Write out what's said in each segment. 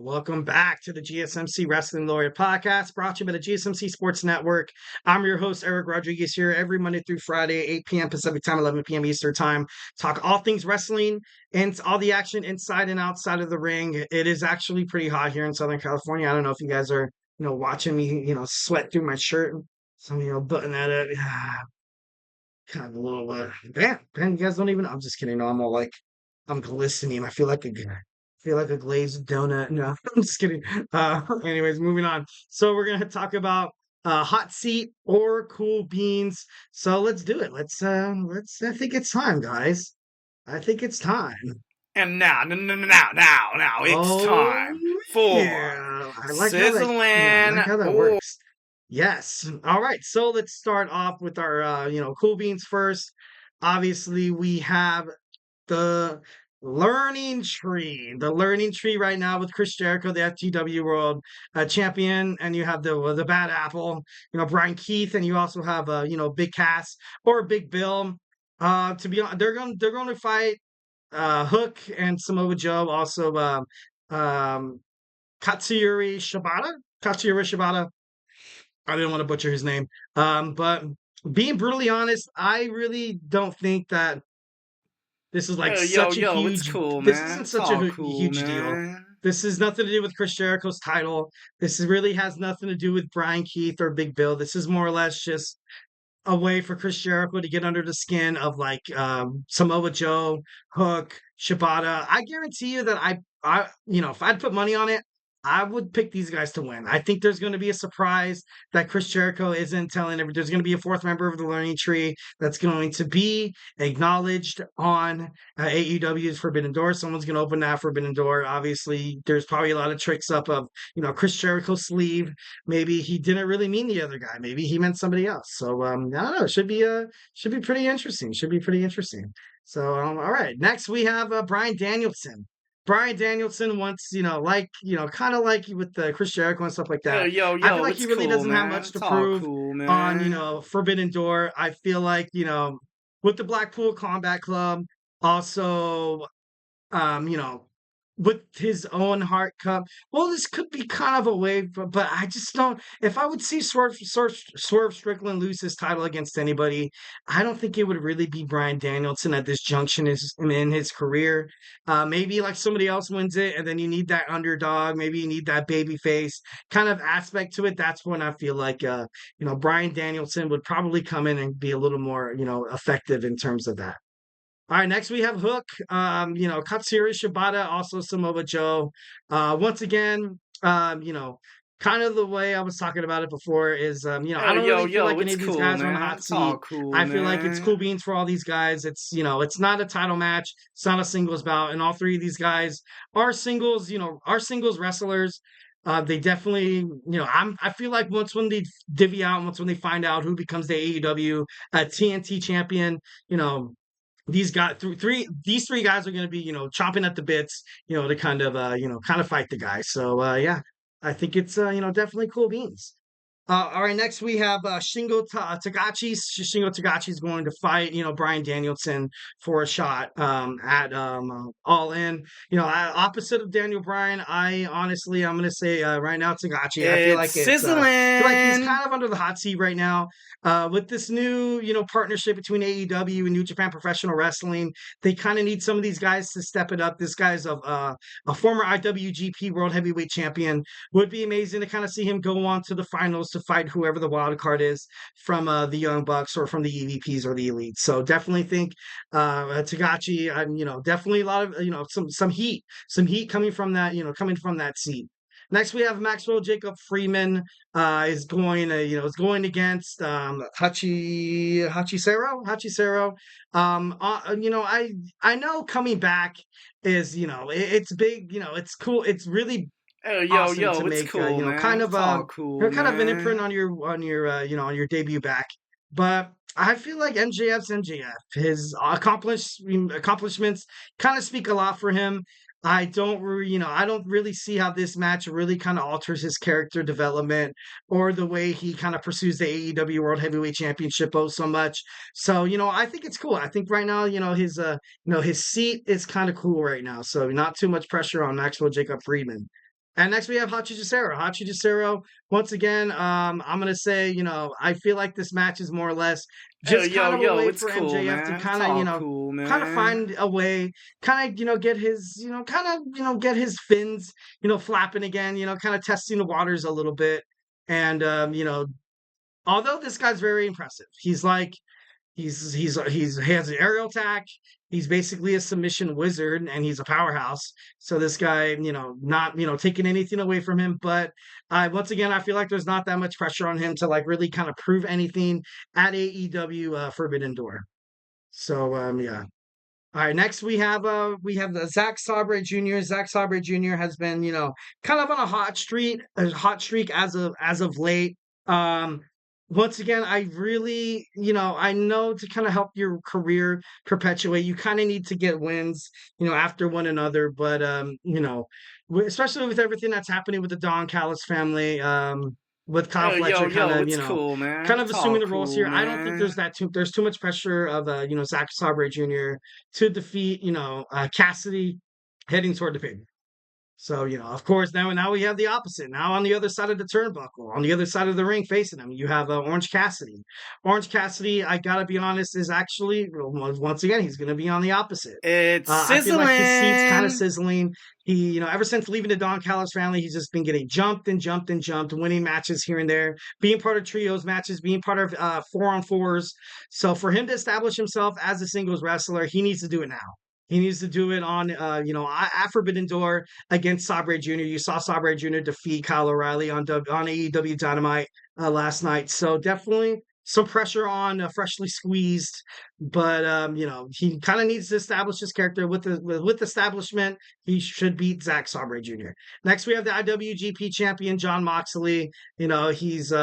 Welcome back to the GSMC Wrestling Laureate podcast, brought to you by the GSMC Sports Network. I'm your host, Eric Rodriguez, here every Monday through Friday, 8 p.m. Pacific Time, 11 p.m. Eastern Time. Talk all things wrestling and all the action inside and outside of the ring. It is actually pretty hot here in Southern California. I don't know if you guys are, watching me, sweat through my shirt. Some, button at it. Kind of a little, man, you guys don't even, I'm just kidding. No, I'm all like, I'm glistening. I feel like a glazed donut. No, I'm just kidding. Anyways, moving on. So we're gonna talk about hot seat or cool beans. So let's do it. I think it's time, guys. I think it's time. And now, it's Oh time for yeah. Sizzling. I like how that works. Yes. All right. So let's start off with our cool beans first. Obviously, we have the learning tree. The learning tree right now with Chris Jericho, the FGW World Champion, and you have the Bad Apple, Brian Keith, and you also have Big Cass or Big Bill. To be honest, they're going to fight Hook and Samoa Joe, also Katsuyori Shibata. Katsuyori Shibata. I didn't want to butcher his name. But being brutally honest, I really don't think that this is like such a it's huge. cool, This man. isn't It's such a all cool, huge deal. man. This is nothing to do with Chris Jericho's title. Really has nothing to do with Brian Keith or Big Bill. This is more or less just a way for Chris Jericho to get under the skin of like Samoa Joe, Hook, Shibata. I guarantee you that if I'd put money on it, I would pick these guys to win. I think there's going to be a surprise that Chris Jericho isn't telling everyone. There's going to be a fourth member of the Learning Tree that's going to be acknowledged on AEW's Forbidden Door. Someone's going to open that Forbidden Door. Obviously, there's probably a lot of tricks up of Chris Jericho's sleeve. Maybe he didn't really mean the other guy. Maybe he meant somebody else. So I don't know. Should be pretty interesting. Should be pretty interesting. So all right. Next we have Bryan Danielson. Bryan Danielson wants, kind of like with the Chris Jericho and stuff like that. I feel like It's he really cool, doesn't have man. much to It's all prove cool, on, man. Forbidden Door. I feel like, with the Blackpool Combat Club, also you know, with his own heart cup. Well, this could be kind of a way, but I just don't. If I would see Swerve Strickland lose his title against anybody, I don't think it would really be Bryan Danielson at this junction in his career. Maybe like somebody else wins it, and then you need that underdog. Maybe you need that baby face kind of aspect to it. That's when I feel like Bryan Danielson would probably come in and be a little more effective in terms of that. All right, next we have Hook. Katsuyori Shibata, also Samoa Joe. Once again, kind of the way I was talking about it before is, I don't really feel like any It's of these cool, guys are on the man. hot It's all seat. cool, I feel like it's cool man. beans for all these guys. It's not a title match. It's not a singles bout, and all three of these guys are singles. Are singles wrestlers. They definitely, I feel like when they divvy out, once when they find out who becomes the AEW TNT champion, you know these guys these three guys are going to be chomping at the bits to kind of fight the guy. So yeah, I think it's definitely cool beans. All right, next we have Tagachi. Shingo Tagachi is going to fight, Bryan Danielson for a shot at All In. Opposite of Daniel Bryan, I'm going to say right now Tagachi. It's I feel like he's sizzling. kind of under the hot seat right now. With this new, partnership between AEW and New Japan Professional Wrestling, they kind of need some of these guys to step it up. This guy's a former IWGP World Heavyweight Champion. Would be amazing to kind of see him go on to the finals to fight whoever the wild card is from the Young Bucks or from the EVPs or the Elite. So definitely think Tagachi, definitely a lot of some heat coming from that seat. Next, we have Maxwell Jacob Freeman is going against Hachisero. I know coming back is it's big. It's cool. It's really awesome to It's make cool, man. It's all cool, kind of an imprint man. on your debut back. But I feel like MJF's MJF. His accomplishments kind of speak a lot for him. I don't really see how this match really kind of alters his character development or the way he kind of pursues the AEW World Heavyweight Championship so much. So, I think it's cool. I think right now, his seat is kind of cool right now. So not too much pressure on Maxwell Jacob Friedman. And next we have Hachi Jacero. Hachi Jacero, once again, I'm gonna say, I feel like this match is more or less Hey, just kind yo, of a yo, way it's for cool, MJF to man. It's kind of, all cool, kind of man. find a way, kind of, get his, kind of, get his fins, flapping again, kind of testing the waters a little bit. And although this guy's very impressive, he's like he has an aerial attack. He's basically a submission wizard, and he's a powerhouse. So this guy, not taking anything away from him, but once again, I feel like there's not that much pressure on him to like really kind of prove anything at AEW Forbidden Door. So yeah. All right, next we have the Zack Sabre Jr. Zack Sabre Jr. has been, kind of on a hot streak as of late. Um, Once again, I really, I know to kind of help your career perpetuate, you kind of need to get wins, after one another. But especially with everything that's happening with the Don Callis family, with Kyle Hey, yo, Fletcher kind yo, of, it's cool, man. kind of It's all assuming the roles cool, here. I don't think man. there's too much pressure of Zack Sabre Jr. to defeat Cassidy heading toward the pin. So, of course, now we have the opposite. Now on the other side of the turnbuckle, on the other side of the ring facing him, you have Orange Cassidy. Orange Cassidy, I gotta be honest, is actually, once again, he's gonna be on the opposite. It's I feel like his seat's kind of sizzling. sizzling. He, ever since leaving the Don Callis family, he's just been getting jumped and jumped and jumped, winning matches here and there, being part of trios matches, being part of 4-on-4s. So for him to establish himself as a singles wrestler, he needs to do it now. He needs to do it on, at Forbidden Door against Sabre Jr. You saw Sabre Jr. defeat Kyle O'Reilly on AEW Dynamite last night. So definitely some pressure on Freshly Squeezed, but he kind of needs to establish his character with establishment. He should beat Zack Sabre Jr. Next, we have the IWGP champion John Moxley. He's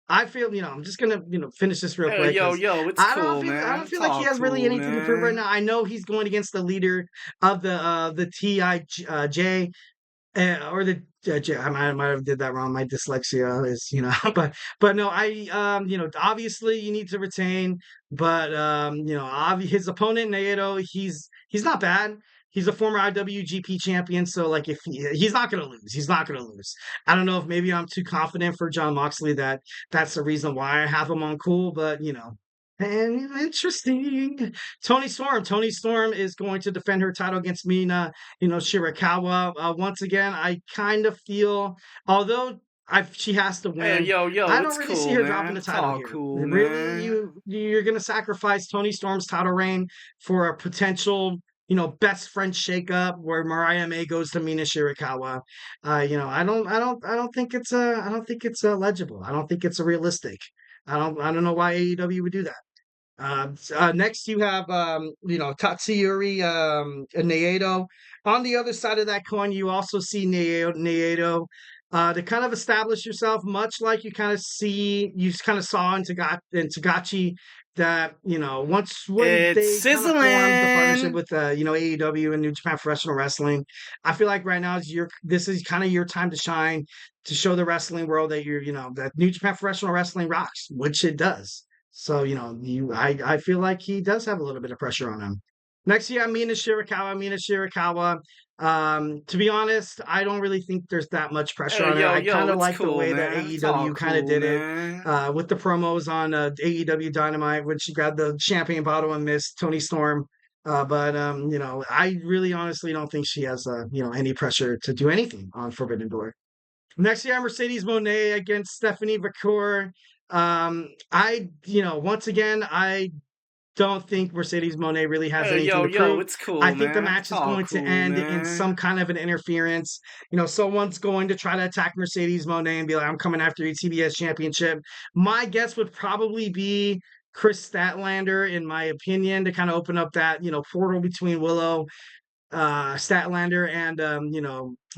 I feel, I'm just gonna, finish this real Hey, quick yo, because yo, it's cool, I man. don't It's feel like he all has really cool, anything to prove right man. now. I know he's going against the leader of the TIJ or the I might have did that wrong. My dyslexia is, but no, obviously you need to retain, but his opponent Naito, he's not bad. He's a former IWGP champion, so like if he's not gonna lose, he's not gonna lose. I don't know if maybe I'm too confident for John Moxley that's the reason why I have him on cool, but and interesting. Tony Storm is going to defend her title against Mina, Shirakawa. Once again, I kind of feel, although she has to Hey, win, yo, yo, I don't it's really see cool, her dropping man. the It's title all here. cool, Really, man. you're going to sacrifice Tony Storm's title reign for a potential, best friend shakeup where Mariah May goes to Mina Shirakawa. I don't think it's legible. I don't think it's realistic. I don't know why AEW would do that. Next, you have Tatsuyori Naito. On the other side of that coin, you also see Naito to kind of establish yourself, much like you kind of saw in Tagachi that once when It's they kind of formed the partnership sizzling. with AEW and New Japan Professional Wrestling. I feel like right now this is kind of your time to shine, to show the wrestling world that that New Japan Professional Wrestling rocks, which it does. So, I feel like he does have a little bit of pressure on him. Next, you have Mina Shirakawa. Mina Shirakawa. To be honest, I don't really think there's that much pressure Hey, on her. yo, I kind yo, of it's like the cool, way that man. It's all AEW kind of cool, did it man. with the promos on AEW Dynamite, when she grabbed the champagne bottle and missed Tony Storm. But I really honestly don't think she has any pressure to do anything on Forbidden Door. Next year, Mercedes Monet against Stephanie Vacour. Once again, I don't think Mercedes Monet really has Hey, anything yo, to yo, prove. it's I cool, think the man. match It's is all going to cool, end in some man. kind of an interference. Someone's going to try to attack Mercedes Monet and be like, I'm coming after your TBS championship. My guess would probably be Chris Statlander, in my opinion, to kind of open up that, portal between Willow Statlander and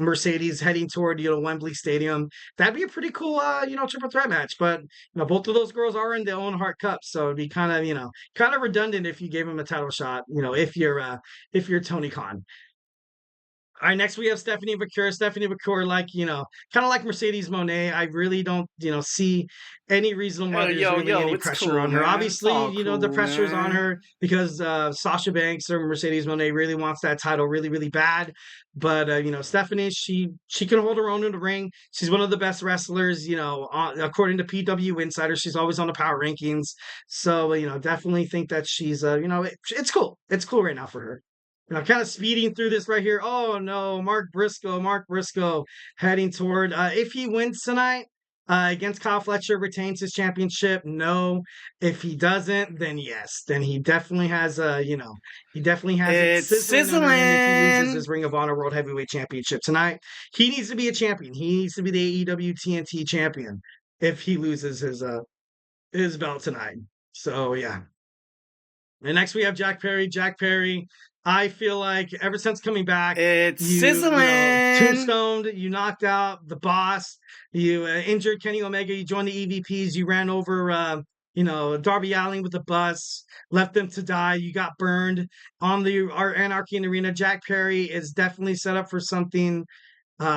Mercedes heading toward Wembley Stadium. That'd be a pretty cool triple threat match. But both of those girls are in their own Heart Cup, so it'd be kind of kind of redundant if you gave them a title shot. If you're Tony Khan. All right, next we have Stephanie McCure. Stephanie McCure, like, kind of like Mercedes Moné. I really don't, see any reason why there's really any It's pressure cool, on her. man. It's Obviously, all the cool, pressure is on man. her because Sasha Banks or Mercedes Moné really wants that title really, really bad. But Stephanie, she can hold her own in the ring. She's one of the best wrestlers, according to PW Insider. She's always on the power rankings. So definitely think that she's, it's cool. It's cool right now for her. Kind of speeding through this right here. Oh no, Mark Briscoe heading toward if he wins tonight against Kyle Fletcher, retains his championship. No, if he doesn't, then yes, then he definitely has he definitely has it It's sizzling under him if he loses sizzling. his Ring of Honor World Heavyweight Championship tonight. He needs to be a champion. He needs to be the AEW TNT champion if he loses his belt tonight. So yeah. And next we have Jack Perry. Jack Perry, I feel like ever since coming back, It's you sizzling. tombstoned, you knocked out the boss, you injured Kenny Omega, you joined the EVPs, you ran over Darby Allin with the bus, left them to die. You got burned on the Anarchy in the Arena. Jack Perry is definitely set up for something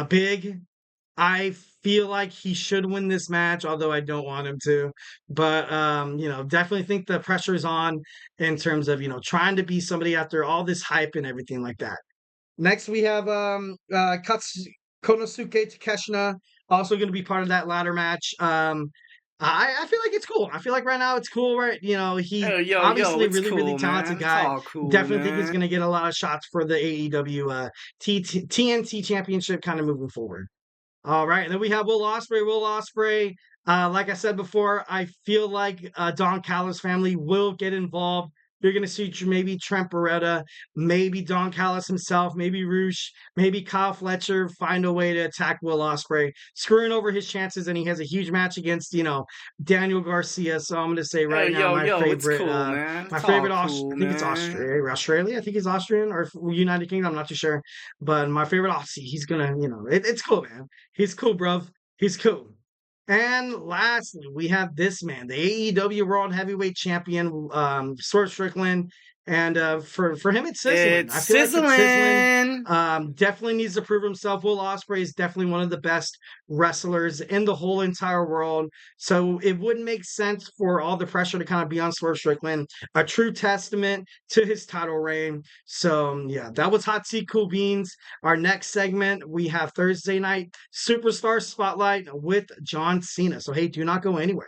big. I feel like he should win this match, although I don't want him to. But definitely think the pressure is on in terms of trying to be somebody after all this hype and everything like that. Next, we have Konosuke Takeshita, also going to be part of that ladder match. I feel like it's cool. I feel like right now it's cool, right? He obviously It's really, really cool, talented man. It's guy. all cool, Definitely think he's man. going to get a lot of shots for the AEW TNT Championship kind of moving forward. All right, and then we have Will Ospreay. Will Ospreay, like I said before, I feel like Don Callis' family will get involved. You're going to see maybe Trent Beretta, maybe Don Callis himself, maybe Roosh, maybe Kyle Fletcher find a way to attack Will Ospreay, screwing over his chances, and he has a huge match against Daniel Garcia. So I'm going to say right now It's cool, man. my It's all favorite cool, I think it's man. Australia. I think he's Austrian or United Kingdom. I'm not too sure, but my favorite Aussie. He's gonna, it's cool, man. He's cool, bruv. He's cool. And lastly, we have this man, the AEW World Heavyweight Champion, Swerve Strickland. And for him, it's sizzling. It's I feel like it's sizzling. sizzling. Definitely needs to prove himself. Will Ospreay is definitely one of the best wrestlers in the whole entire world. So it wouldn't make sense for all the pressure to kind of be on Swerve Strickland. A true testament to his title reign. So yeah, that was Hot Seat Cool Beans. Our next segment, we have Thursday night Superstar Spotlight with John Cena. So hey, do not go anywhere.